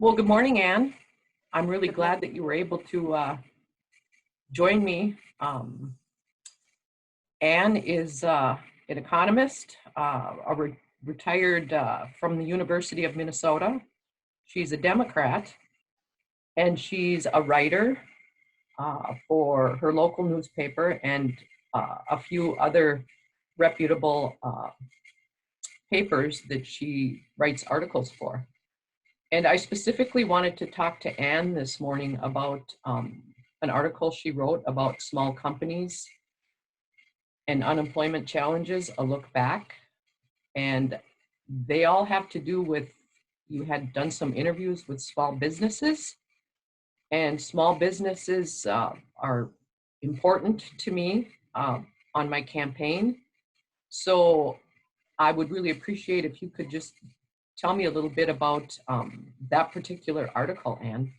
Well, good morning, Anne. I'm really glad that you were able to join me. Anne is an economist, retired from the University of Minnesota. She's a Democrat, and she's a writer for her local newspaper and a few other reputable papers that she writes articles for. And I specifically wanted to talk to Anne this morning about an article she wrote about small companies and unemployment challenges, a look back. And they all have to do with, you had done some interviews with small businesses, and small businesses are important to me on my campaign. So I would really appreciate if you could just tell me a little bit about that particular article, Anne.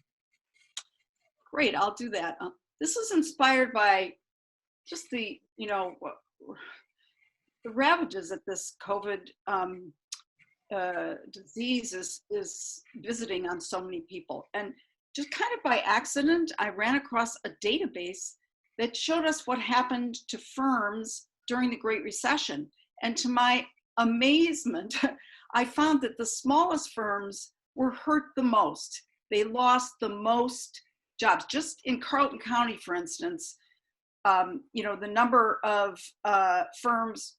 Great, I'll do that. This was inspired by just the ravages that this COVID disease is visiting on so many people. And just kind of by accident, I ran across a database that showed us what happened to firms during the Great Recession. And to my amazement, I found that the smallest firms were hurt the most. They lost the most jobs. Just in Carleton County, for instance, the number of firms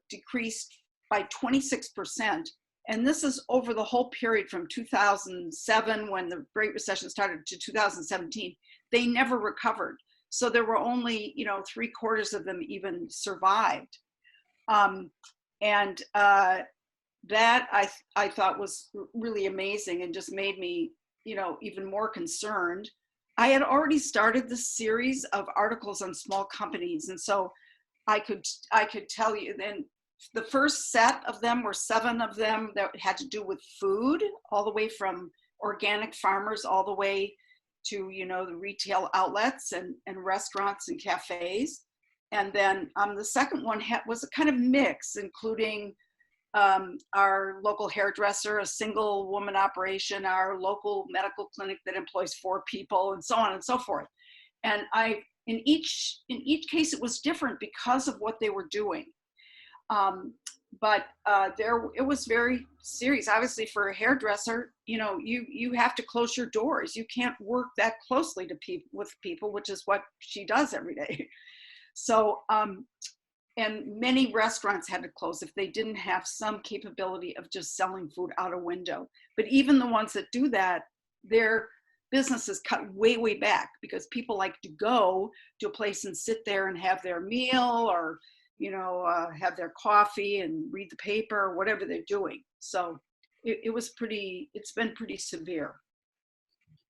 decreased by 26%. And this is over the whole period from 2007, when the Great Recession started, to 2017. They never recovered. So there were only, 3/4 of them even survived. That I thought was really amazing and just made me, even more concerned. I had already started this series of articles on small companies. And so I could tell you, then the first set of them were 7 of them that had to do with food, all the way from organic farmers all the way to, the retail outlets and restaurants and cafes. And then the second one was a kind of mix, including our local hairdresser, a single woman operation, our local medical clinic that employs 4 people, and so on and so forth. And in each case, it was different because of what they were doing. But it was very serious. Obviously, for a hairdresser, you have to close your doors. You can't work that closely with people, which is what she does every day. So, and many restaurants had to close if they didn't have some capability of just selling food out a window. But even the ones that do that, their business is cut way, way back, because people like to go to a place and sit there and have their meal, or, have their coffee and read the paper, or whatever they're doing. So it's been pretty severe.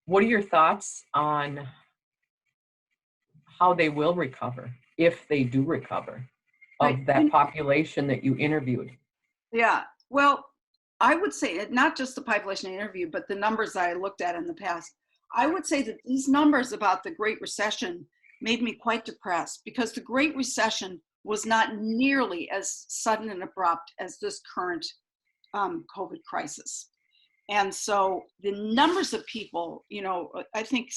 What are your thoughts on how they will recover, if they do recover, of that population that you interviewed? Yeah, well, I would say not just the population I interviewed, but the numbers I looked at in the past. I would say that these numbers about the Great Recession made me quite depressed, because the Great Recession was not nearly as sudden and abrupt as this current COVID crisis. And so the numbers of people, I think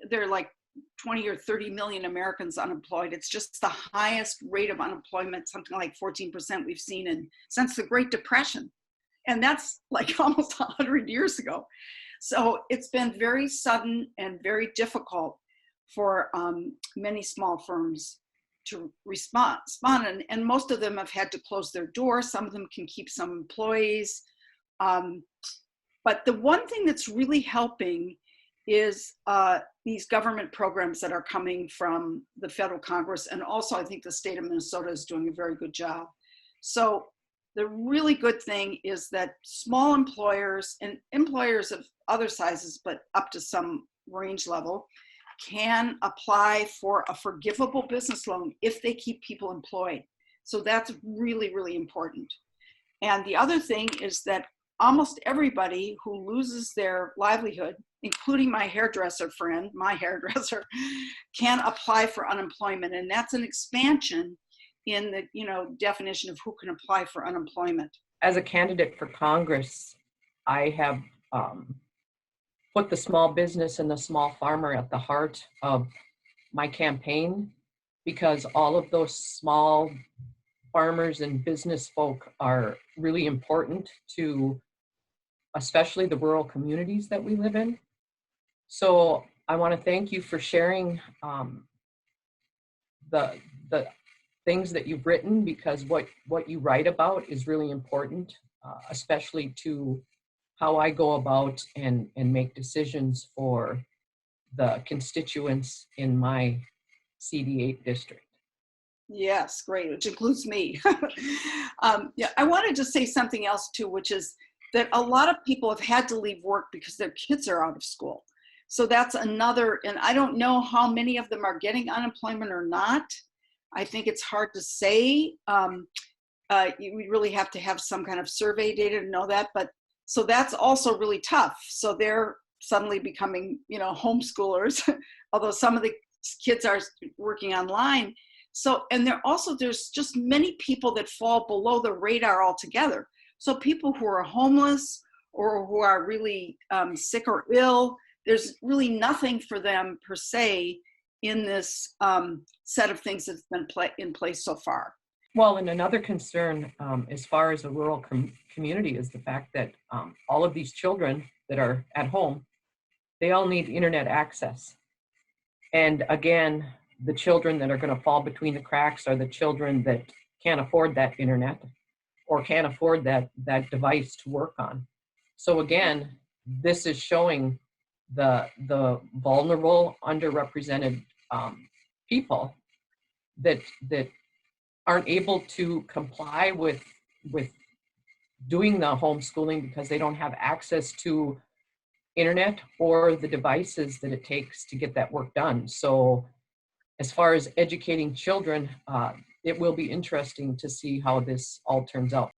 they're like 20 or 30 million Americans unemployed. It's just the highest rate of unemployment, something like 14% we've seen since the Great Depression. And that's like almost 100 years ago. So it's been very sudden and very difficult for many small firms to respond. And most of them have had to close their doors. Some of them can keep some employees. But the one thing that's really helping is these government programs that are coming from the federal Congress. And also, I think the state of Minnesota is doing a very good job. So the really good thing is that small employers and employers of other sizes, but up to some range level, can apply for a forgivable business loan if they keep people employed. So that's really, really important. And the other thing is that almost everybody who loses their livelihood, including my hairdresser friend, can apply for unemployment. And that's an expansion in the definition of who can apply for unemployment. As a candidate for Congress, I have put the small business and the small farmer at the heart of my campaign, because all of those small farmers and business folk are really important to especially the rural communities that we live in. So I want to thank you for sharing the things that you've written, because what you write about is really important, especially to how I go about and make decisions for the constituents in my CD8 district. Yes, great, which includes me. Yeah, I wanted to say something else too, which is that a lot of people have had to leave work because their kids are out of school. So that's another, and I don't know how many of them are getting unemployment or not. I think it's hard to say. We really have to have some kind of survey data to know that, but so that's also really tough. So they're suddenly becoming, homeschoolers, although some of the kids are working online. So, and there's just many people that fall below the radar altogether. So people who are homeless or who are really sick or ill, there's really nothing for them per se in this set of things that's been in place so far. Well, and another concern as far as a rural community is the fact that all of these children that are at home, they all need internet access. And again, the children that are going to fall between the cracks are the children that can't afford that internet or can't afford that device to work on. So again, this is showing the vulnerable, underrepresented people that aren't able to comply with doing the homeschooling because they don't have access to internet or the devices that it takes to get that work done. So as far as educating children, it will be interesting to see how this all turns out.